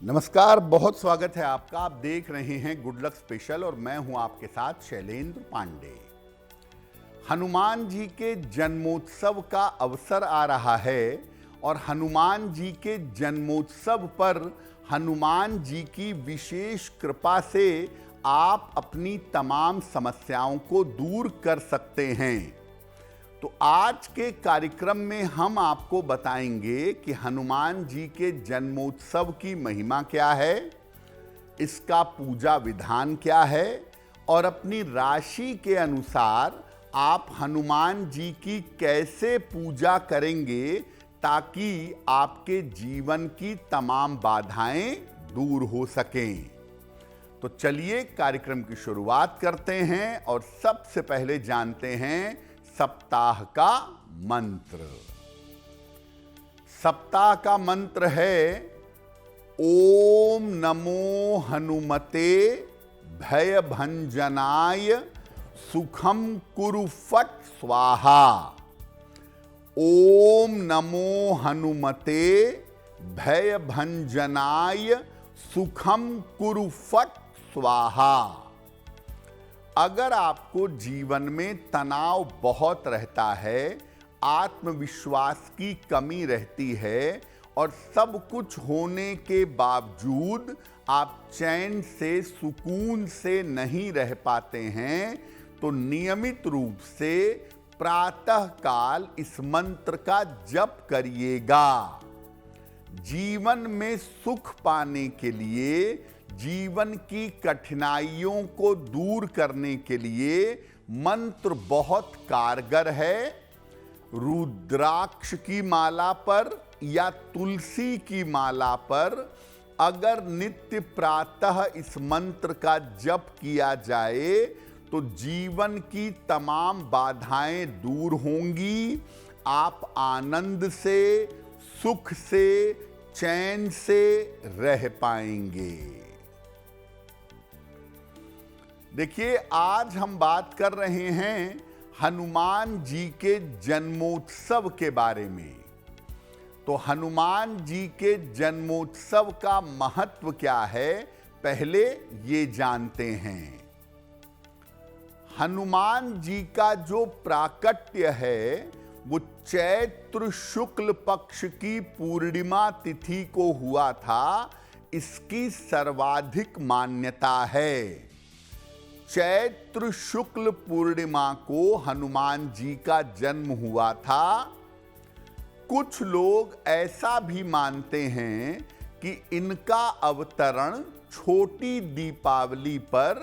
नमस्कार, बहुत स्वागत है आपका। आप देख रहे हैं गुड लक स्पेशल और मैं हूं आपके साथ शैलेंद्र पांडे। हनुमान जी के जन्मोत्सव का अवसर आ रहा है और हनुमान जी के जन्मोत्सव पर हनुमान जी की विशेष कृपा से आप अपनी तमाम समस्याओं को दूर कर सकते हैं। तो आज के कार्यक्रम में हम आपको बताएंगे कि हनुमान जी के जन्मोत्सव की महिमा क्या है, इसका पूजा विधान क्या है और अपनी राशि के अनुसार आप हनुमान जी की कैसे पूजा करेंगे ताकि आपके जीवन की तमाम बाधाएं दूर हो सकें। तो चलिए कार्यक्रम की शुरुआत करते हैं और सबसे पहले जानते हैं सप्ताह का मंत्र। सप्ताह का मंत्र है ओम नमो हनुमते भयभंजनाय सुखम कुरु फट स्वाहा। ओम नमो हनुमते भयभंजनाय सुखम कुरु फट स्वाहा। अगर आपको जीवन में तनाव बहुत रहता है, आत्मविश्वास की कमी रहती है और सब कुछ होने के बावजूद आप चैन से सुकून से नहीं रह पाते हैं, तो नियमित रूप से प्रातः काल इस मंत्र का जप करिएगा। जीवन में सुख पाने के लिए, जीवन की कठिनाइयों को दूर करने के लिए मंत्र बहुत कारगर है। रुद्राक्ष की माला पर या तुलसी की माला पर अगर नित्य प्रातः इस मंत्र का जप किया जाए तो जीवन की तमाम बाधाएं दूर होंगी। आप आनंद से, सुख से, चैन से रह पाएंगे। देखिए, आज हम बात कर रहे हैं हनुमान जी के जन्मोत्सव के बारे में। तो हनुमान जी के जन्मोत्सव का महत्व क्या है, पहले ये जानते हैं। हनुमान जी का जो प्राकट्य है वो चैत्र शुक्ल पक्ष की पूर्णिमा तिथि को हुआ था। इसकी सर्वाधिक मान्यता है। चैत्र शुक्ल पूर्णिमा को हनुमान जी का जन्म हुआ था। कुछ लोग ऐसा भी मानते हैं कि इनका अवतरण छोटी दीपावली पर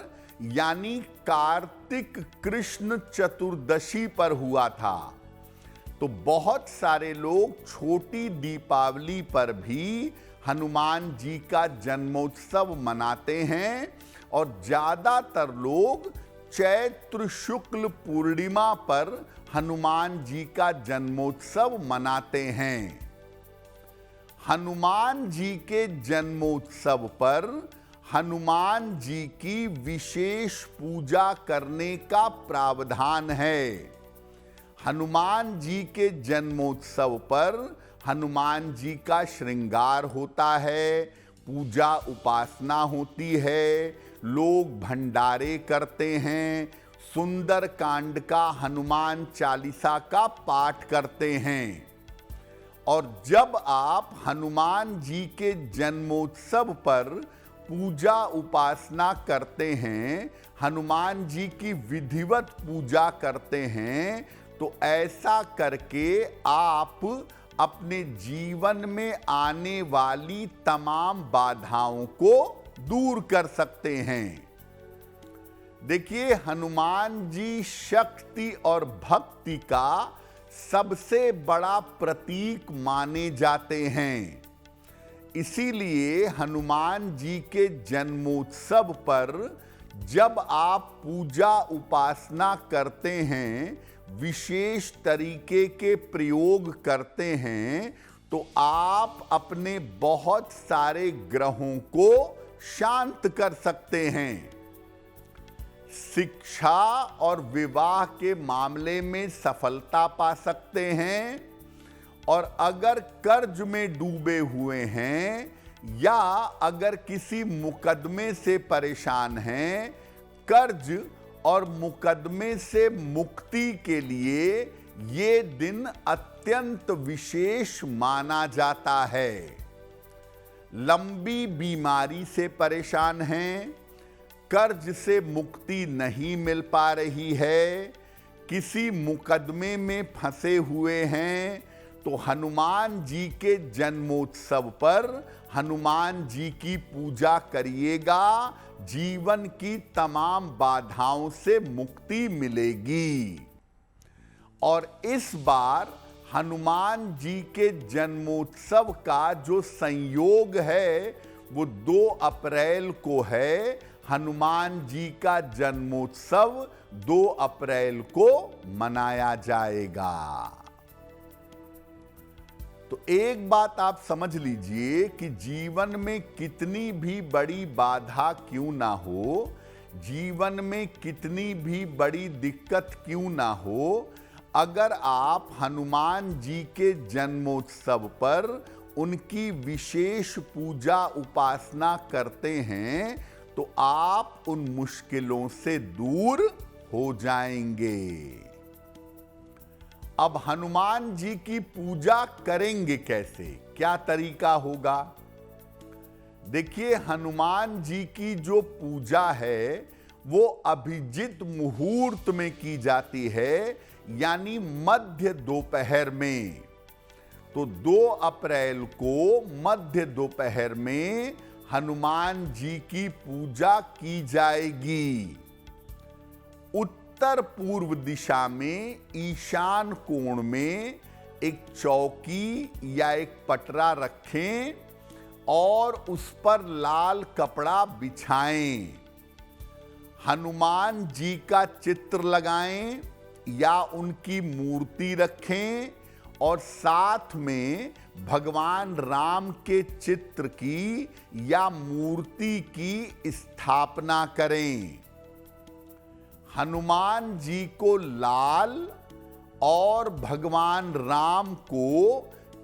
यानी कार्तिक कृष्ण चतुर्दशी पर हुआ था। तो बहुत सारे लोग छोटी दीपावली पर भी हनुमान जी का जन्मोत्सव मनाते हैं और ज्यादातर लोग चैत्र शुक्ल पूर्णिमा पर हनुमान जी का जन्मोत्सव मनाते हैं। हनुमान जी के जन्मोत्सव पर हनुमान जी की विशेष पूजा करने का प्रावधान है। हनुमान जी के जन्मोत्सव पर हनुमान जी का श्रृंगार होता है, पूजा उपासना होती है, लोग भंडारे करते हैं, सुंदर कांड का हनुमान चालीसा का पाठ करते हैं। और जब आप हनुमान जी के जन्मोत्सव पर पूजा उपासना करते हैं, हनुमान जी की विधिवत पूजा करते हैं, तो ऐसा करके आप अपने जीवन में आने वाली तमाम बाधाओं को दूर कर सकते हैं। देखिए, हनुमान जी शक्ति और भक्ति का सबसे बड़ा प्रतीक माने जाते हैं। इसीलिए हनुमान जी के जन्मोत्सव पर जब आप पूजा उपासना करते हैं, विशेष तरीके के प्रयोग करते हैं, तो आप अपने बहुत सारे ग्रहों को शांत कर सकते हैं। शिक्षा और विवाह के मामले में सफलता पा सकते हैं और अगर कर्ज में डूबे हुए हैं या अगर किसी मुकदमे से परेशान हैं, कर्ज और मुकदमे से मुक्ति के लिए ये दिन अत्यंत विशेष माना जाता है। लंबी बीमारी से परेशान हैं, कर्ज से मुक्ति नहीं मिल पा रही है, किसी मुकदमे में फंसे हुए हैं, तो हनुमान जी के जन्मोत्सव पर हनुमान जी की पूजा करिएगा, जीवन की तमाम बाधाओं से मुक्ति मिलेगी। और इस बार हनुमान जी के जन्मोत्सव का जो संयोग है वो 2 अप्रैल को है। हनुमान जी का जन्मोत्सव 2 अप्रैल को मनाया जाएगा। तो एक बात आप समझ लीजिए कि जीवन में कितनी भी बड़ी बाधा क्यों ना हो, जीवन में कितनी भी बड़ी दिक्कत क्यों ना हो, अगर आप हनुमान जी के जन्मोत्सव पर उनकी विशेष पूजा उपासना करते हैं तो आप उन मुश्किलों से दूर हो जाएंगे। अब हनुमान जी की पूजा करेंगे कैसे, क्या तरीका होगा? देखिए, हनुमान जी की जो पूजा है वो अभिजित मुहूर्त में की जाती है, यानी मध्य दोपहर में। तो 2 अप्रैल को मध्य दोपहर में हनुमान जी की पूजा की जाएगी। उत्तर पूर्व दिशा में ईशान कोण में एक चौकी या एक पटरा रखें और उस पर लाल कपड़ा बिछाएं। हनुमान जी का चित्र लगाएं या उनकी मूर्ति रखें और साथ में भगवान राम के चित्र की या मूर्ति की स्थापना करें। हनुमान जी को लाल और भगवान राम को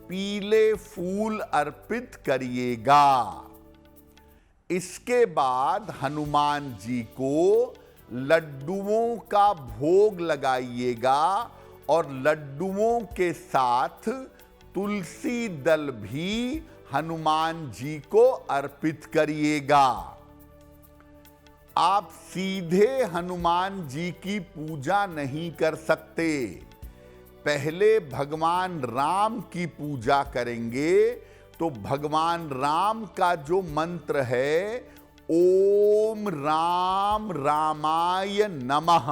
पीले फूल अर्पित करिएगा। इसके बाद हनुमान जी को लड्डुओं का भोग लगाइएगा और लड्डुओं के साथ तुलसी दल भी हनुमान जी को अर्पित करिएगा। आप सीधे हनुमान जी की पूजा नहीं कर सकते, पहले भगवान राम की पूजा करेंगे। तो भगवान राम का जो मंत्र है, ओम राम रामाय नमः,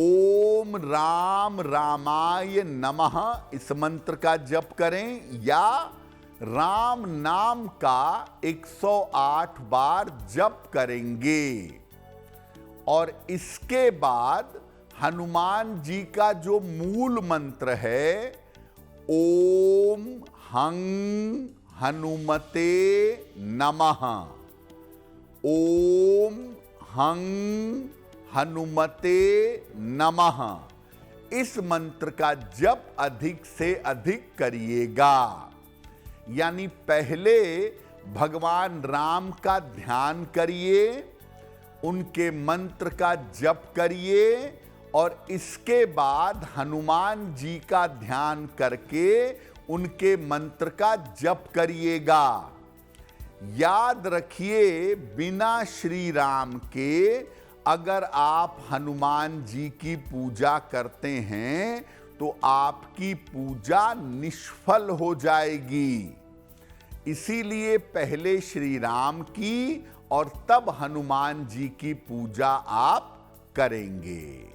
ओम राम रामाय नमः, इस मंत्र का जप करें या राम नाम का 108 बार जप करेंगे। और इसके बाद हनुमान जी का जो मूल मंत्र है, ओम हं हनुमते नमः, ओम हं हनुमते नमः, इस मंत्र का जप अधिक से अधिक करिएगा। यानी पहले भगवान राम का ध्यान करिए, उनके मंत्र का जप करिए और इसके बाद हनुमान जी का ध्यान करके उनके मंत्र का जप करिएगा। याद रखिए, बिना श्री राम के अगर आप हनुमान जी की पूजा करते हैं तो आपकी पूजा निष्फल हो जाएगी। इसीलिए पहले श्री राम की और तब हनुमान जी की पूजा आप करेंगे।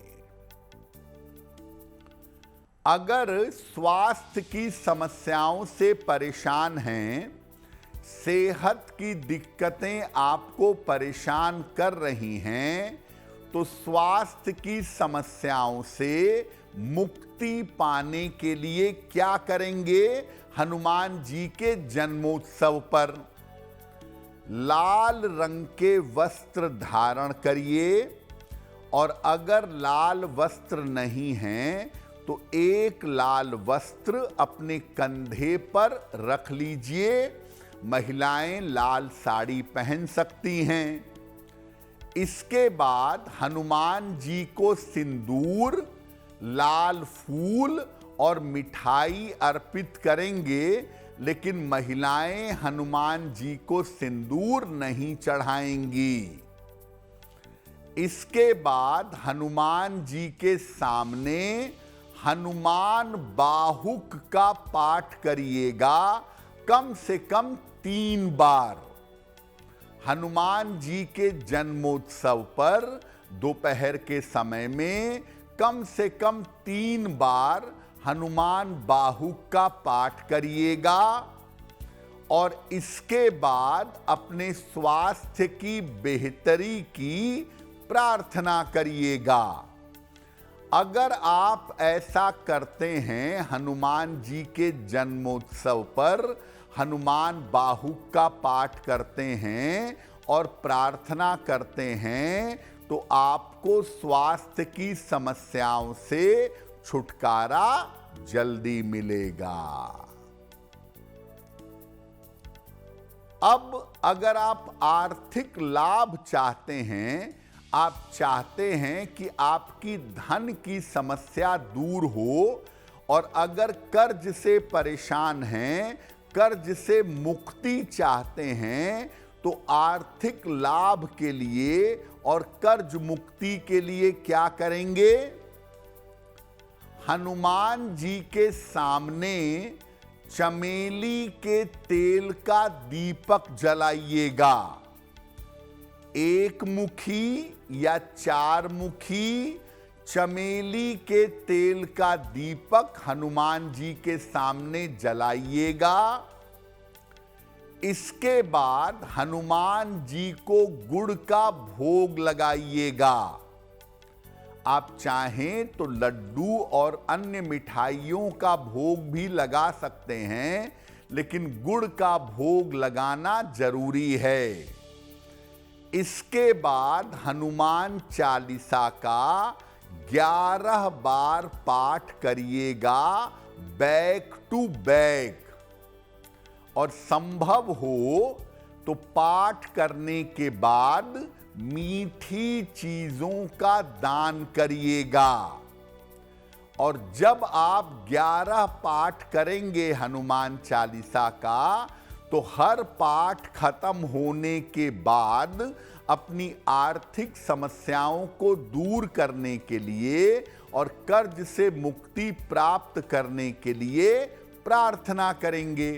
अगर स्वास्थ्य की समस्याओं से परेशान हैं, सेहत की दिक्कतें आपको परेशान कर रही हैं, तो स्वास्थ्य की समस्याओं से मुक्ति पाने के लिए क्या करेंगे? हनुमान जी के जन्मोत्सव पर लाल रंग के वस्त्र धारण करिए और अगर लाल वस्त्र नहीं हैं तो एक लाल वस्त्र अपने कंधे पर रख लीजिए महिलाएं लाल साड़ी पहन सकती हैं। इसके बाद हनुमान जी को सिंदूर, लाल फूल और मिठाई अर्पित करेंगे, लेकिन महिलाएं हनुमान जी को सिंदूर नहीं चढ़ाएंगी। इसके बाद हनुमान जी के सामने हनुमान बाहुक का पाठ करिएगा कम से कम 3 बार। हनुमान जी के जन्मोत्सव पर दोपहर के समय में कम से कम 3 बार हनुमान बाहुक का पाठ करिएगा और इसके बाद अपने स्वास्थ्य की बेहतरी की प्रार्थना करिएगा। अगर आप ऐसा करते हैं, हनुमान जी के जन्मोत्सव पर हनुमान बाहुक का पाठ करते हैं और प्रार्थना करते हैं, तो आपको स्वास्थ्य की समस्याओं से छुटकारा जल्दी मिलेगा। अब अगर आप आर्थिक लाभ चाहते हैं, आप चाहते हैं कि आपकी धन की समस्या दूर हो, और अगर कर्ज से परेशान हैं, कर्ज से मुक्ति चाहते हैं, तो आर्थिक लाभ के लिए और कर्ज मुक्ति के लिए क्या करेंगे? हनुमान जी के सामने चमेली के तेल का दीपक जलाइएगा। 1 मुखी या 4 मुखी चमेली के तेल का दीपक हनुमान जी के सामने जलाइएगा। इसके बाद हनुमान जी को गुड़ का भोग लगाइएगा। आप चाहें तो लड्डू और अन्य मिठाइयों का भोग भी लगा सकते हैं, लेकिन गुड़ का भोग लगाना जरूरी है। इसके बाद हनुमान चालीसा का 11 बार पाठ करिएगा बैक टू बैक, और संभव हो तो पाठ करने के बाद मीठी चीजों का दान करिएगा। और जब आप 11 पाठ करेंगे हनुमान चालीसा का, तो हर पाठ खत्म होने के बाद अपनी आर्थिक समस्याओं को दूर करने के लिए और कर्ज से मुक्ति प्राप्त करने के लिए प्रार्थना करेंगे।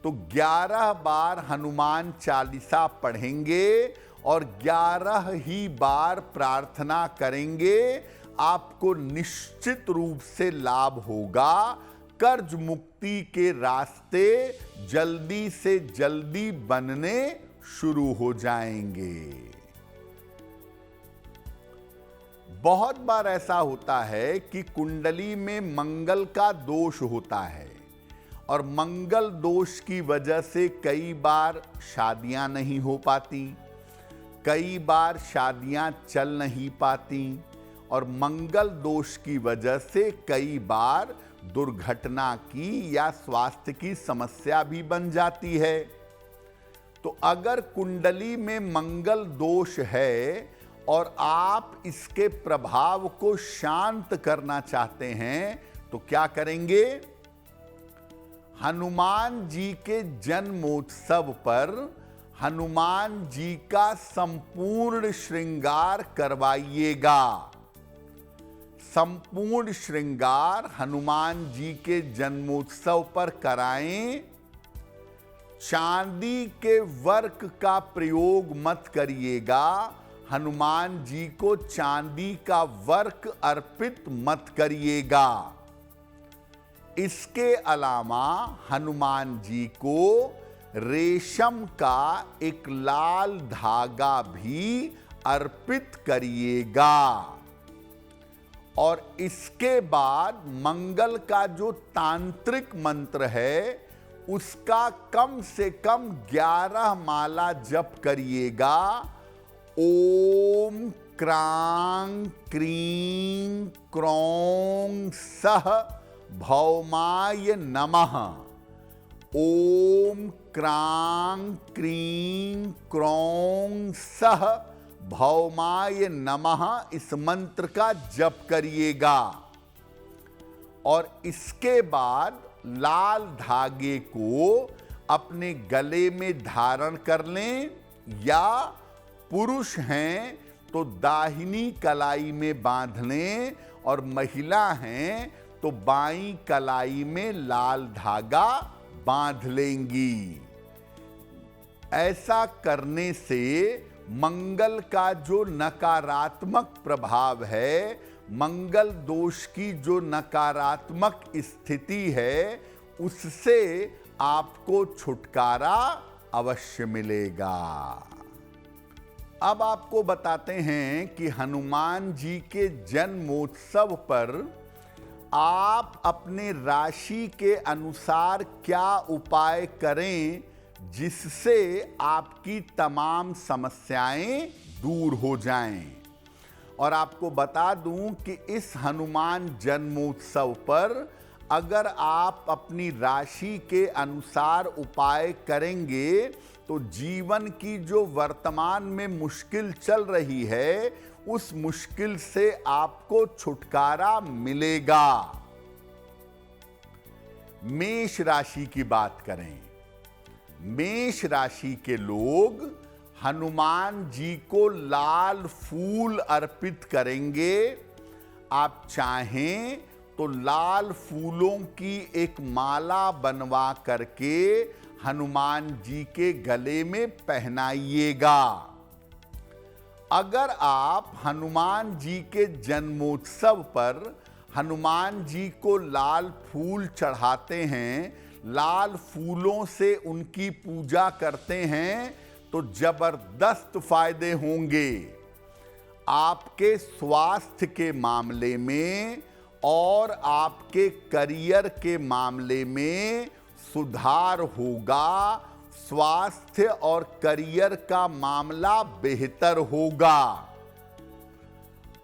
तो 11 बार हनुमान चालीसा पढ़ेंगे और 11 ही बार प्रार्थना करेंगे, आपको निश्चित रूप से लाभ होगा। कर्ज मुक्ति के रास्ते जल्दी से जल्दी बनने शुरू हो जाएंगे। बहुत बार ऐसा होता है कि कुंडली में मंगल का दोष होता है, और मंगल दोष की वजह से कई बार शादियां नहीं हो पाती, कई बार शादियां चल नहीं पाती, और मंगल दोष की वजह से कई बार दुर्घटना की या स्वास्थ्य की समस्या भी बन जाती है। तो अगर कुंडली में मंगल दोष है और आप इसके प्रभाव को शांत करना चाहते हैं, तो क्या करेंगे? हनुमान जी के जन्मोत्सव पर हनुमान जी का संपूर्ण श्रृंगार करवाइएगा। संपूर्ण श्रृंगार हनुमान जी के जन्मोत्सव पर कराएं। चांदी के वर्क का प्रयोग मत करिएगा। हनुमान जी को चांदी का वर्क अर्पित मत करिएगा। इसके अलावा हनुमान जी को रेशम का एक लाल धागा भी अर्पित करिएगा। और इसके बाद मंगल का जो तांत्रिक मंत्र है, उसका कम से कम 11 माला जप करिएगा। ओम क्रां क्रीं क्रों सः भौमाय नमः। ओम क्रां क्रीं क्रौं सः भौमाय नमः इस मंत्र का जप करिएगा और इसके बाद लाल धागे को अपने गले में धारण कर लें, या पुरुष हैं तो दाहिनी कलाई में बांध लें और महिला हैं तो बाईं कलाई में लाल धागा बांध लेंगी। ऐसा करने से मंगल का जो नकारात्मक प्रभाव है, मंगल दोष की जो नकारात्मक स्थिति है, उससे आपको छुटकारा अवश्य मिलेगा। अब आपको बताते हैं कि हनुमान जी के जन्मोत्सव पर आप अपने राशि के अनुसार क्या उपाय करें जिससे आपकी तमाम समस्याएं दूर हो जाएं। और आपको बता दूं कि इस हनुमान जन्मोत्सव पर अगर आप अपनी राशि के अनुसार उपाय करेंगे तो जीवन की जो वर्तमान में मुश्किल चल रही है, उस मुश्किल से आपको छुटकारा मिलेगा। मेष राशि की बात करें। मेष राशि के लोग हनुमान जी को लाल फूल अर्पित करेंगे। आप चाहें तो लाल फूलों की एक माला बनवा करके हनुमान जी के गले में पहनाइएगा। अगर आप हनुमान जी के जन्मोत्सव पर हनुमान जी को लाल फूल चढ़ाते हैं, लाल फूलों से उनकी पूजा करते हैं, तो जबरदस्त फायदे होंगे। आपके स्वास्थ्य के मामले में और आपके करियर के मामले में सुधार होगा। स्वास्थ्य और करियर का मामला बेहतर होगा।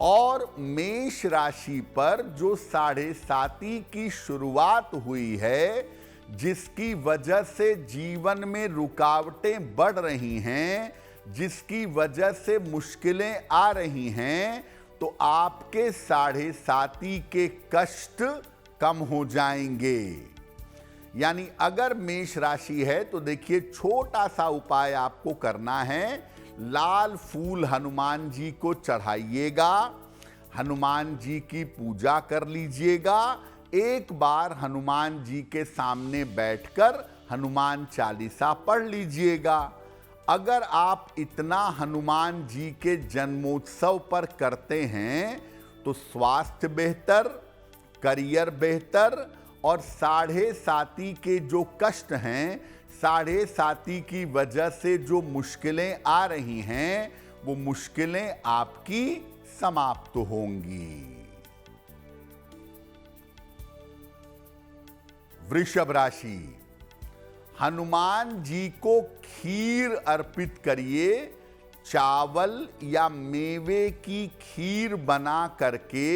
और मेष राशि पर जो 7.5 की शुरुआत हुई है, जिसकी वजह से जीवन में रुकावटें बढ़ रही हैं, जिसकी वजह से मुश्किलें आ रही हैं, तो आपके 7.5 के कष्ट कम हो जाएंगे। यानी अगर मेष राशि है तो देखिए, छोटा सा उपाय आपको करना है। लाल फूल हनुमान जी को चढ़ाइएगा, हनुमान जी की पूजा कर लीजिएगा। एक बार हनुमान जी के सामने बैठकर हनुमान चालीसा पढ़ लीजिएगा। अगर आप इतना हनुमान जी के जन्मोत्सव पर करते हैं तो स्वास्थ्य बेहतर, करियर बेहतर, और 7.5 के जो कष्ट हैं, 7.5 की वजह से जो मुश्किलें आ रही हैं, वो मुश्किलें आपकी समाप्त होंगी। वृषभ राशि। हनुमान जी को खीर अर्पित करिए। चावल या मेवे की खीर बना करके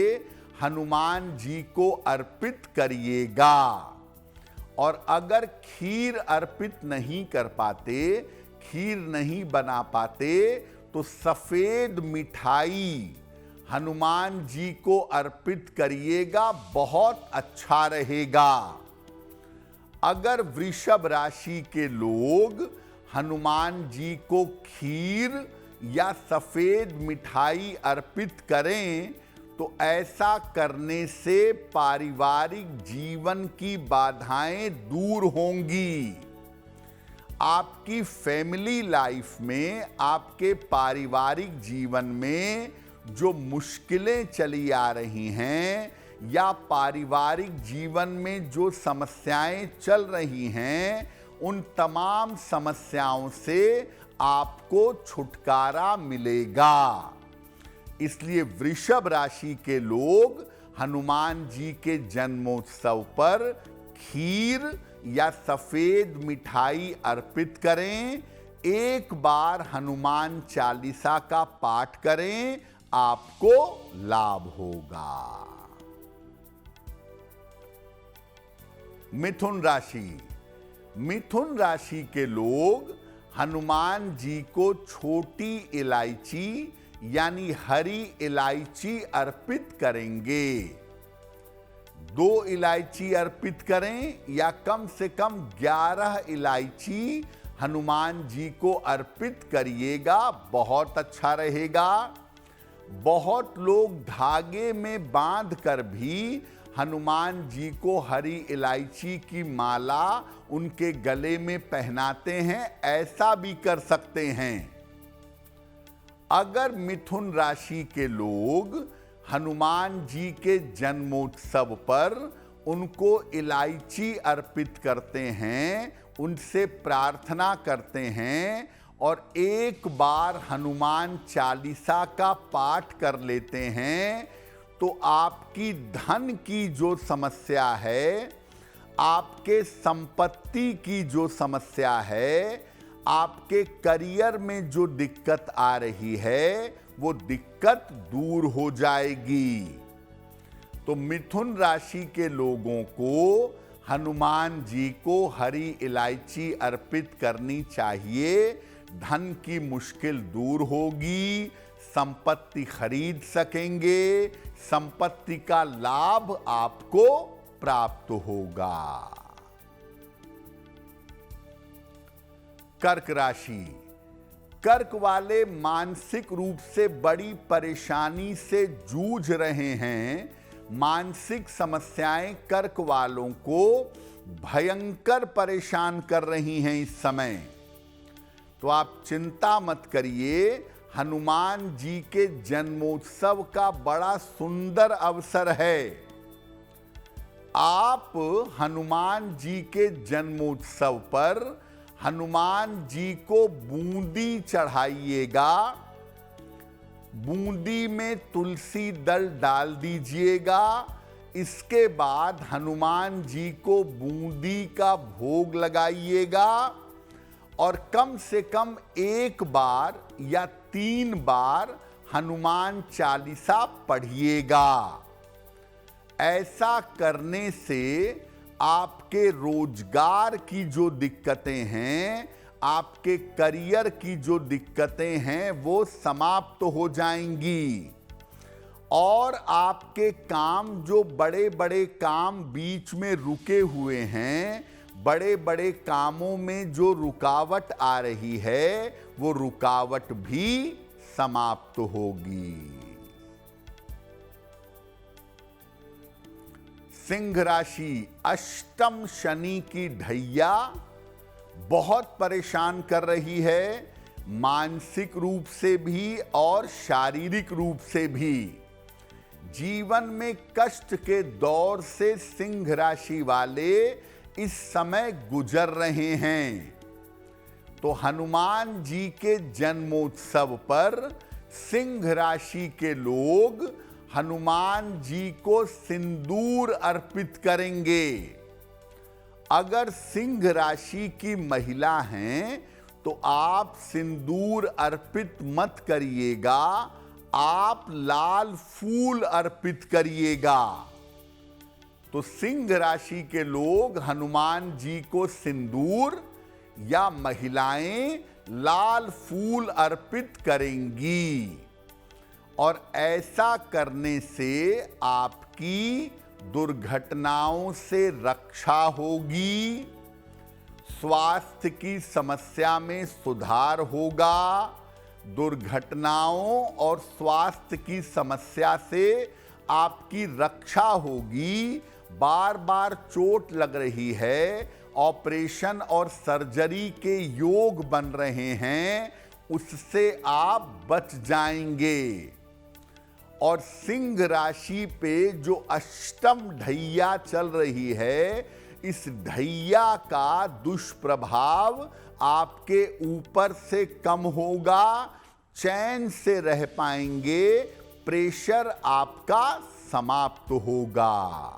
हनुमान जी को अर्पित करिएगा। और अगर खीर अर्पित नहीं कर पाते, खीर नहीं बना पाते, तो सफेद मिठाई हनुमान जी को अर्पित करिएगा, बहुत अच्छा रहेगा। अगर वृषभ राशि के लोग हनुमान जी को खीर या सफेद मिठाई अर्पित करें तो ऐसा करने से पारिवारिक जीवन की बाधाएं दूर होंगी। आपकी फैमिली लाइफ में, आपके पारिवारिक जीवन में जो मुश्किलें चली आ रही हैं या पारिवारिक जीवन में जो समस्याएं चल रही हैं, उन तमाम समस्याओं से आपको छुटकारा मिलेगा। इसलिए वृषभ राशि के लोग हनुमान जी के जन्मोत्सव पर खीर या सफेद मिठाई अर्पित करें। एक बार हनुमान चालीसा का पाठ करें, आपको लाभ होगा। मिथुन राशि। मिथुन राशि के लोग हनुमान जी को छोटी इलायची यानी हरी इलायची अर्पित करेंगे। 2 इलायची अर्पित करें या कम से कम 11 इलायची हनुमान जी को अर्पित करिएगा, बहुत अच्छा रहेगा। बहुत लोग धागे में बांध कर भी हनुमान जी को हरी इलायची की माला उनके गले में पहनाते हैं, ऐसा भी कर सकते हैं। अगर मिथुन राशि के लोग हनुमान जी के जन्मोत्सव पर उनको इलायची अर्पित करते हैं, उनसे प्रार्थना करते हैं और एक बार हनुमान चालीसा का पाठ कर लेते हैं, तो आपकी धन की जो समस्या है, आपके संपत्ति की जो समस्या है, आपके करियर में जो दिक्कत आ रही है, वो दिक्कत दूर हो जाएगी। तो मिथुन राशि के लोगों को हनुमान जी को हरी इलायची अर्पित करनी चाहिए। धन की मुश्किल दूर होगी, संपत्ति खरीद सकेंगे, संपत्ति का लाभ आपको प्राप्त होगा। कर्क राशि। कर्क वाले मानसिक रूप से बड़ी परेशानी से जूझ रहे हैं। मानसिक समस्याएं कर्क वालों को भयंकर परेशान कर रही हैं इस समय। तो आप चिंता मत करिए, हनुमान जी के जन्मोत्सव का बड़ा सुंदर अवसर है। आप हनुमान जी के जन्मोत्सव पर हनुमान जी को बूंदी चढ़ाइएगा। बूंदी में तुलसी दल डाल दीजिएगा। इसके बाद हनुमान जी को बूंदी का भोग लगाइएगा और कम से कम 1 बार या 3 बार हनुमान चालीसा पढ़िएगा। ऐसा करने से आपके रोजगार की जो दिक्कतें हैं, आपके करियर की जो दिक्कतें हैं, वो समाप्त हो जाएंगी और आपके काम, जो बड़े बड़े काम बीच में रुके हुए हैं, बड़े बड़े कामों में जो रुकावट आ रही है, वो रुकावट भी समाप्त होगी। सिंह राशि। अष्टम शनि की ढैया बहुत परेशान कर रही है, मानसिक रूप से भी और शारीरिक रूप से भी। जीवन में कष्ट के दौर से सिंह राशि वाले इस समय गुजर रहे हैं। तो हनुमान जी के जन्मोत्सव पर सिंह राशि के लोग हनुमान जी को सिंदूर अर्पित करेंगे। अगर सिंह राशि की महिला हैं तो आप सिंदूर अर्पित मत करिएगा, आप लाल फूल अर्पित करिएगा। तो सिंह राशि के लोग हनुमान जी को सिंदूर या महिलाएं लाल फूल अर्पित करेंगी और ऐसा करने से आपकी दुर्घटनाओं से रक्षा होगी, स्वास्थ्य की समस्या में सुधार होगा। दुर्घटनाओं और स्वास्थ्य की समस्या से आपकी रक्षा होगी। बार बार चोट लग रही है, ऑपरेशन और सर्जरी के योग बन रहे हैं, उससे आप बच जाएंगे। और सिंह राशि पे जो अष्टम ढैया चल रही है, इस ढैया का दुष्प्रभाव आपके ऊपर से कम होगा, चैन से रह पाएंगे, प्रेशर आपका समाप्त होगा।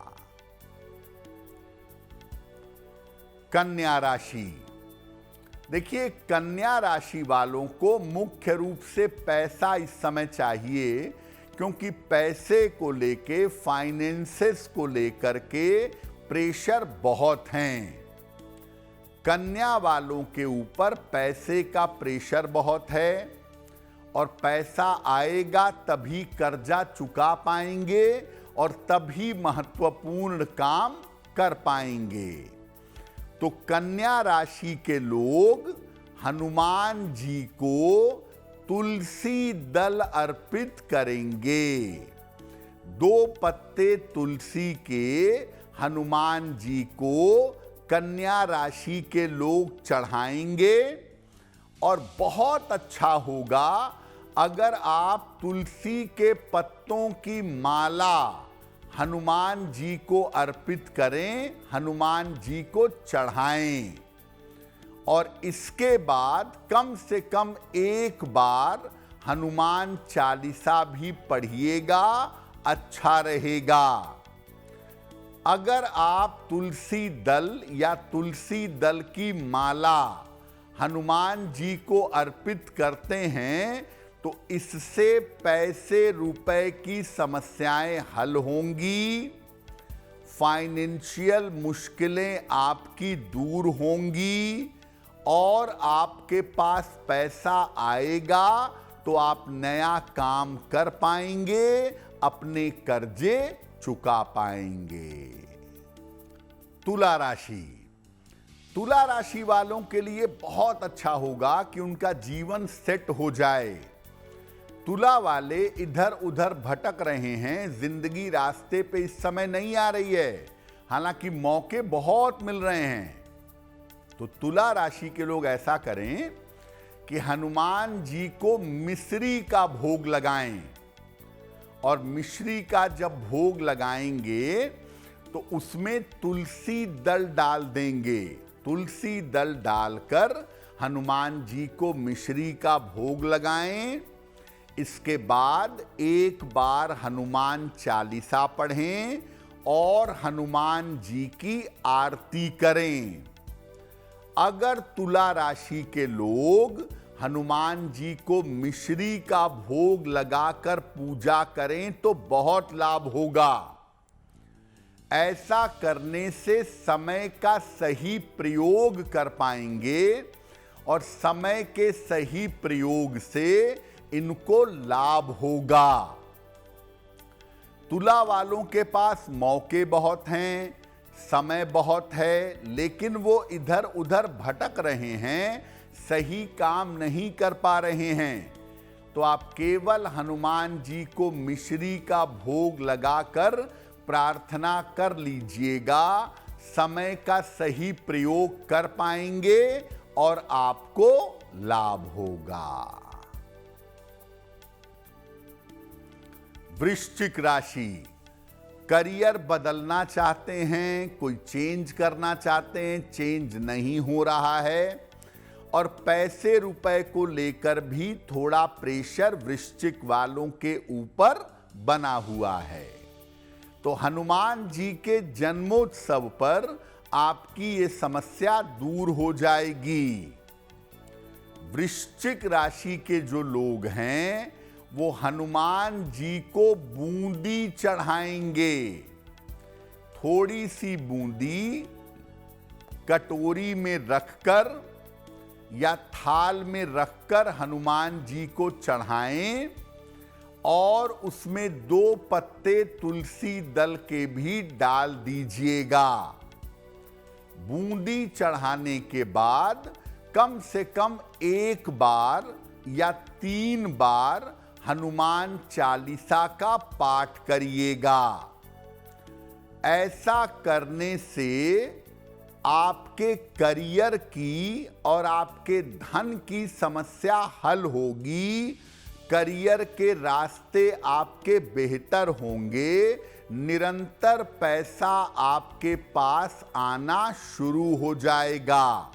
कन्या राशि। देखिए, कन्या राशि वालों को मुख्य रूप से पैसा इस समय चाहिए, क्योंकि पैसे को लेके, फाइनेंसेस को लेकर के प्रेशर बहुत हैं। कन्या वालों के ऊपर पैसे का प्रेशर बहुत है और पैसा आएगा तभी कर्जा चुका पाएंगे और तभी महत्वपूर्ण काम कर पाएंगे। तो कन्या राशि के लोग हनुमान जी को तुलसी दल अर्पित करेंगे। 2 पत्ते तुलसी के हनुमान जी को कन्या राशि के लोग चढ़ाएंगे और बहुत अच्छा होगा अगर आप तुलसी के पत्तों की माला हनुमान जी को अर्पित करें, हनुमान जी को चढ़ाएं और इसके बाद कम से कम एक बार हनुमान चालीसा भी पढ़िएगा, अच्छा रहेगा। अगर आप तुलसी दल या तुलसी दल की माला हनुमान जी को अर्पित करते हैं तो इससे पैसे रुपए की समस्याएं हल होंगी, फाइनेंशियल मुश्किलें आपकी दूर होंगी और आपके पास पैसा आएगा तो आप नया काम कर पाएंगे, अपने कर्जे चुका पाएंगे। तुला राशि, तुला राशि वालों के लिए बहुत अच्छा होगा कि उनका जीवन सेट हो जाए। तुला वाले इधर उधर भटक रहे हैं, जिंदगी रास्ते पे इस समय नहीं आ रही है, हालांकि मौके बहुत मिल रहे हैं। तो तुला राशि के लोग ऐसा करें कि हनुमान जी को मिश्री का भोग लगाएं और मिश्री का जब भोग लगाएंगे तो उसमें तुलसी दल डाल देंगे। तुलसी दल डालकर हनुमान जी को मिश्री का भोग लगाएं। इसके बाद एक बार हनुमान चालीसा पढ़ें और हनुमान जी की आरती करें। अगर तुला राशि के लोग हनुमान जी को मिश्री का भोग लगाकर पूजा करें तो बहुत लाभ होगा। ऐसा करने से समय का सही प्रयोग कर पाएंगे और समय के सही प्रयोग से इनको लाभ होगा। तुला वालों के पास मौके बहुत हैं, समय बहुत है, लेकिन वो इधर उधर भटक रहे हैं, सही काम नहीं कर पा रहे हैं। तो आप केवल हनुमान जी को मिश्री का भोग लगाकर प्रार्थना कर लीजिएगा, समय का सही प्रयोग कर पाएंगे और आपको लाभ होगा। वृश्चिक राशि, करियर बदलना चाहते हैं, कोई चेंज करना चाहते हैं, चेंज नहीं हो रहा है और पैसे रुपए को लेकर भी थोड़ा प्रेशर वृश्चिक वालों के ऊपर बना हुआ है। तो हनुमान जी के जन्मोत्सव पर आपकी ये समस्या दूर हो जाएगी। वृश्चिक राशि के जो लोग हैं वो हनुमान जी को बूंदी चढ़ाएंगे। थोड़ी सी बूंदी कटोरी में रखकर या थाल में रखकर हनुमान जी को चढ़ाएं और उसमें 2 पत्ते तुलसी दल के भी डाल दीजिएगा। बूंदी चढ़ाने के बाद कम से कम 1 बार या 3 बार हनुमान चालीसा का पाठ करिएगा। ऐसा करने से आपके करियर की और आपके धन की समस्या हल होगी, करियर के रास्ते आपके बेहतर होंगे, निरंतर पैसा आपके पास आना शुरू हो जाएगा।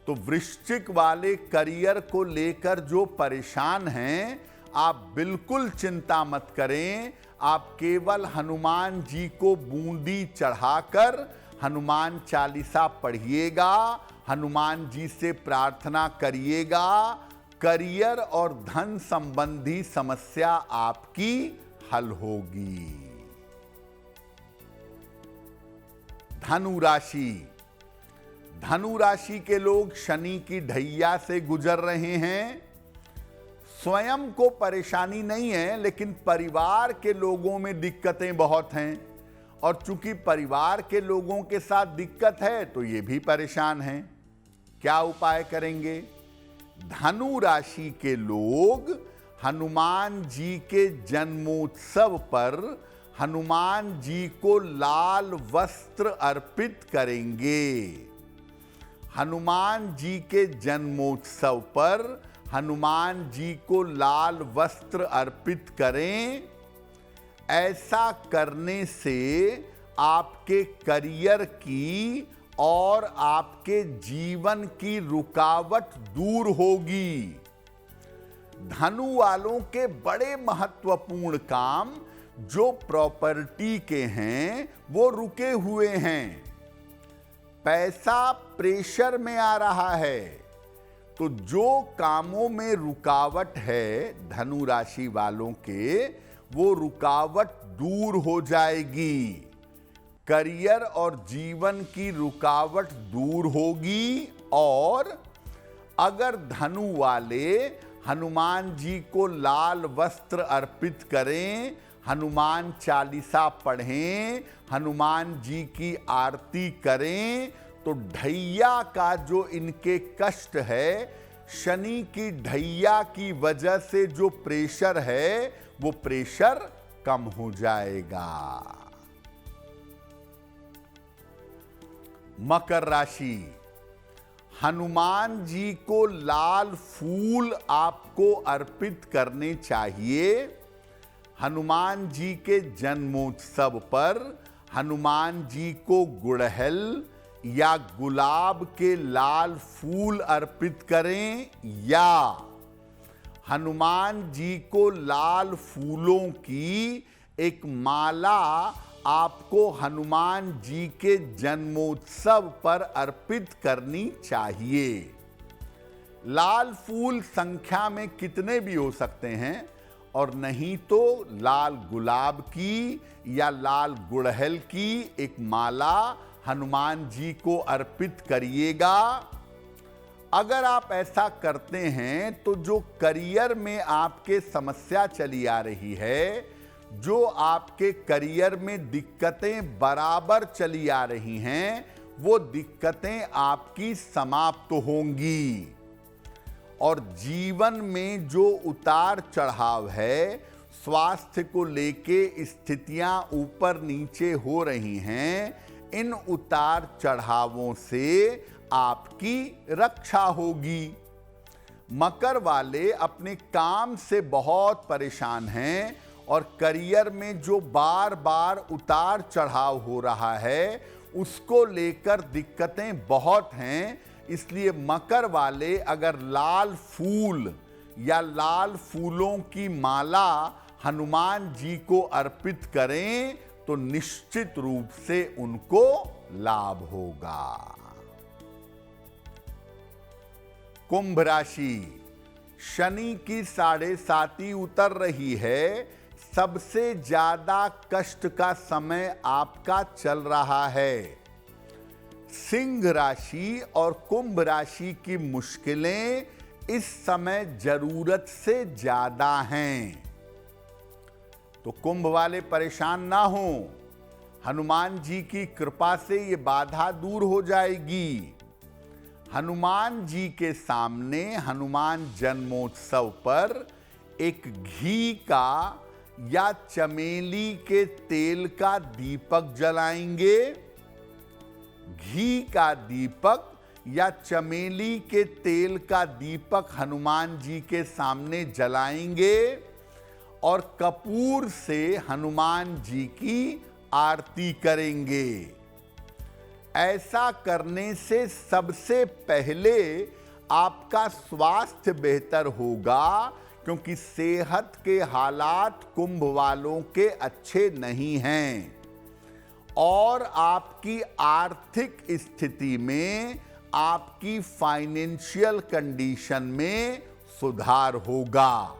तो वृश्चिक वाले करियर को लेकर जो परेशान हैं, आप बिल्कुल चिंता मत करें। आप केवल हनुमान जी को बूंदी चढ़ाकर हनुमान चालीसा पढ़िएगा, हनुमान जी से प्रार्थना करिएगा, करियर और धन संबंधी समस्या आपकी हल होगी। धनु राशि, धनु राशि के लोग शनि की ढैया से गुजर रहे हैं। स्वयं को परेशानी नहीं है, लेकिन परिवार के लोगों में दिक्कतें बहुत हैं, और चूंकि परिवार के लोगों के साथ दिक्कत है तो ये भी परेशान हैं। क्या उपाय करेंगे? धनु राशि के लोग हनुमान जी के जन्मोत्सव पर हनुमान जी को लाल वस्त्र अर्पित करेंगे। हनुमान जी के जन्मोत्सव पर हनुमान जी को लाल वस्त्र अर्पित करें। ऐसा करने से आपके करियर की और आपके जीवन की रुकावट दूर होगी। धनु वालों के बड़े महत्वपूर्ण काम जो प्रॉपर्टी के हैं वो रुके हुए हैं। पैसा प्रेशर में आ रहा है, तो जो कामों में रुकावट है धनु राशि वालों के, वो रुकावट दूर हो जाएगी। करियर और जीवन की रुकावट दूर होगी। और अगर धनु वाले हनुमान जी को लाल वस्त्र अर्पित करें, हनुमान चालीसा पढ़ें, हनुमान जी की आरती करें, तो ढैया का जो इनके कष्ट है, शनि की ढैया की वजह से जो प्रेशर है, वो प्रेशर कम हो जाएगा। मकर राशि, हनुमान जी को लाल फूल आपको अर्पित करने चाहिए। हनुमान जी के जन्मोत्सव पर हनुमान जी को गुड़हल या गुलाब के लाल फूल अर्पित करें, या हनुमान जी को लाल फूलों की एक माला आपको हनुमान जी के जन्मोत्सव पर अर्पित करनी चाहिए। लाल फूल संख्या में कितने भी हो सकते हैं, और नहीं तो लाल गुलाब की या लाल गुड़हल की एक माला हनुमान जी को अर्पित करिएगा। अगर आप ऐसा करते हैं तो जो करियर में आपके समस्या चली आ रही है, जो आपके करियर में दिक्कतें बराबर चली आ रही हैं, वो दिक्कतें आपकी समाप्त होंगी। और जीवन में जो उतार चढ़ाव है, स्वास्थ्य को लेके स्थितियां ऊपर नीचे हो रही हैं, इन उतार चढ़ावों से आपकी रक्षा होगी। मकर वाले अपने काम से बहुत परेशान हैं, और करियर में जो बार बार उतार चढ़ाव हो रहा है, उसको लेकर दिक्कतें बहुत हैं। इसलिए मकर वाले अगर लाल फूल या लाल फूलों की माला हनुमान जी को अर्पित करें, तो निश्चित रूप से उनको लाभ होगा। कुंभ राशि, शनि की 7.5 उतर रही है। सबसे ज्यादा कष्ट का समय आपका चल रहा है। सिंह राशि और कुंभ राशि की मुश्किलें इस समय जरूरत से ज्यादा हैं, तो कुंभ वाले परेशान ना हो। हनुमान जी की कृपा से ये बाधा दूर हो जाएगी। हनुमान जी के सामने हनुमान जन्मोत्सव पर एक घी का या चमेली के तेल का दीपक जलाएंगे। घी का दीपक या चमेली के तेल का दीपक हनुमान जी के सामने जलाएंगे और कपूर से हनुमान जी की आरती करेंगे। ऐसा करने से सबसे पहले आपका स्वास्थ्य बेहतर होगा, क्योंकि सेहत के हालात कुंभ वालों के अच्छे नहीं हैं और आपकी आर्थिक स्थिति में, आपकी फाइनेंशियल कंडीशन में सुधार होगा।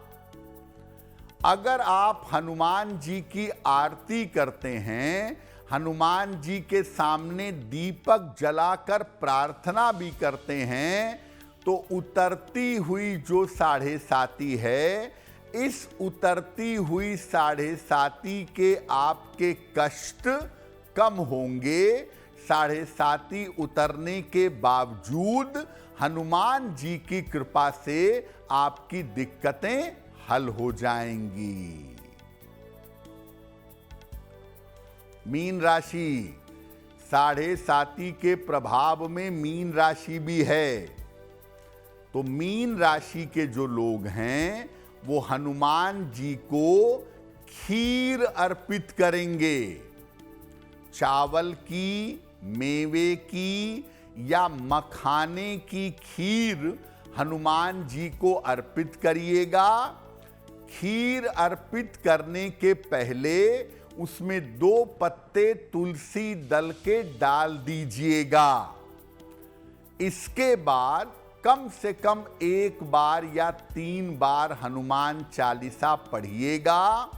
अगर आप हनुमान जी की आरती करते हैं, हनुमान जी के सामने दीपक जलाकर प्रार्थना भी करते हैं, तो उतरती हुई जो 7.5 है, इस उतरती हुई 7.5 के आपके कष्ट कम होंगे। 7.5 उतरने के बावजूद हनुमान जी की कृपा से आपकी दिक्कतें हल हो जाएंगी। मीन राशि, 7.5 के प्रभाव में मीन राशि भी है। तो मीन राशि के जो लोग हैं वो हनुमान जी को खीर अर्पित करेंगे। चावल की, मेवे की या मखाने की खीर हनुमान जी को अर्पित करिएगा। खीर अर्पित करने के पहले उसमें 2 पत्ते तुलसी दल के डाल दीजिएगा। इसके बाद कम से कम 1 बार या 3 बार हनुमान चालीसा पढ़िएगा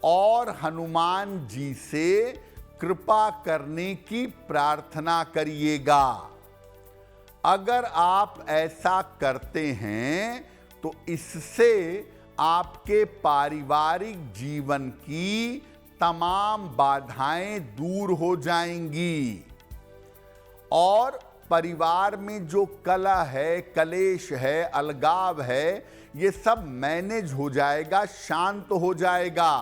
और हनुमान जी से कृपा करने की प्रार्थना करिएगा। अगर आप ऐसा करते हैं तो इससे आपके पारिवारिक जीवन की तमाम बाधाएं दूर हो जाएंगी और परिवार में जो कलह है, कलेश है, अलगाव है, ये सब मैनेज हो जाएगा, शांत हो जाएगा।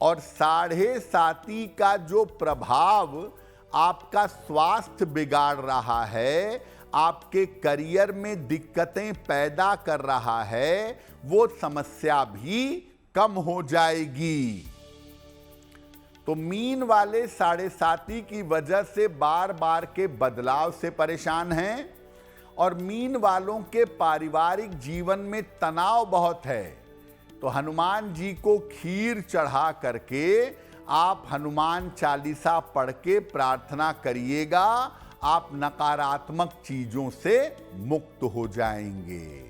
और 7.5 का जो प्रभाव आपका स्वास्थ्य बिगाड़ रहा है, आपके करियर में दिक्कतें पैदा कर रहा है, वो समस्या भी कम हो जाएगी। तो मीन वाले 7.5 की वजह से बार बार के बदलाव से परेशान हैं और मीन वालों के पारिवारिक जीवन में तनाव बहुत है। तो हनुमान जी को खीर चढ़ा करके आप हनुमान चालीसा पढ़ के प्रार्थना करिएगा, आप नकारात्मक चीजों से मुक्त हो जाएंगे।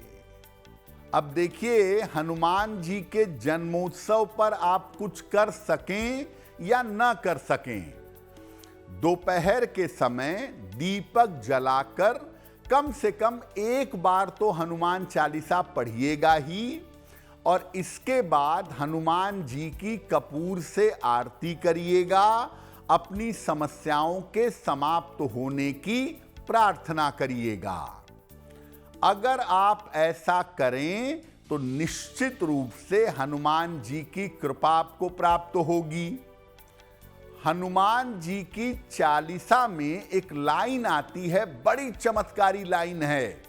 अब देखिए, हनुमान जी के जन्मोत्सव पर आप कुछ कर सकें या न कर सकें, दोपहर के समय दीपक जलाकर कम से कम 1 बार तो हनुमान चालीसा पढ़िएगा ही और इसके बाद हनुमान जी की कपूर से आरती करिएगा, अपनी समस्याओं के समाप्त होने की प्रार्थना करिएगा। अगर आप ऐसा करें तो निश्चित रूप से हनुमान जी की कृपा आपको प्राप्त होगी। हनुमान जी की चालीसा में एक लाइन आती है, बड़ी चमत्कारी लाइन है।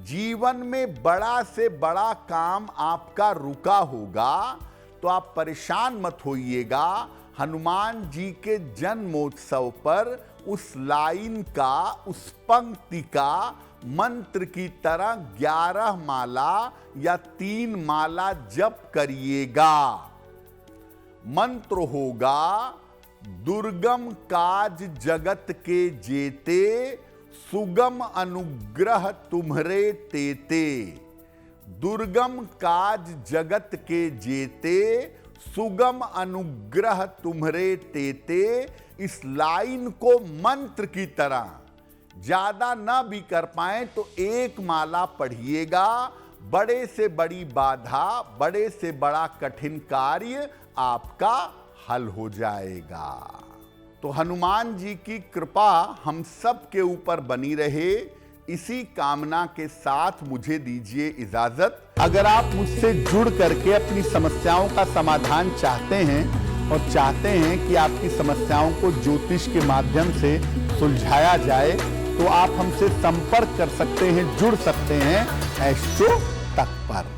जीवन में बड़ा से बड़ा काम आपका रुका होगा तो आप परेशान मत होइएगा। हनुमान जी के जन्मोत्सव पर उस लाइन का, उस पंक्ति का मंत्र की तरह 11 माला या 3 माला जप करिएगा। मंत्र होगा, दुर्गम काज जगत के जेते, सुगम अनुग्रह तुम्हरे तेते। दुर्गम काज जगत के जेते, सुगम अनुग्रह तुम्हरे तेते। इस लाइन को मंत्र की तरह ज्यादा ना भी कर पाए तो 1 माला पढ़िएगा। बड़े से बड़ी बाधा, बड़े से बड़ा कठिन कार्य आपका हल हो जाएगा। तो हनुमान जी की कृपा हम सब के ऊपर बनी रहे, इसी कामना के साथ मुझे दीजिए इजाजत। अगर आप मुझसे जुड़ करके अपनी समस्याओं का समाधान चाहते हैं और चाहते हैं कि आपकी समस्याओं को ज्योतिष के माध्यम से सुलझाया जाए, तो आप हमसे संपर्क कर सकते हैं, जुड़ सकते हैं एस्ट्रो तक पर।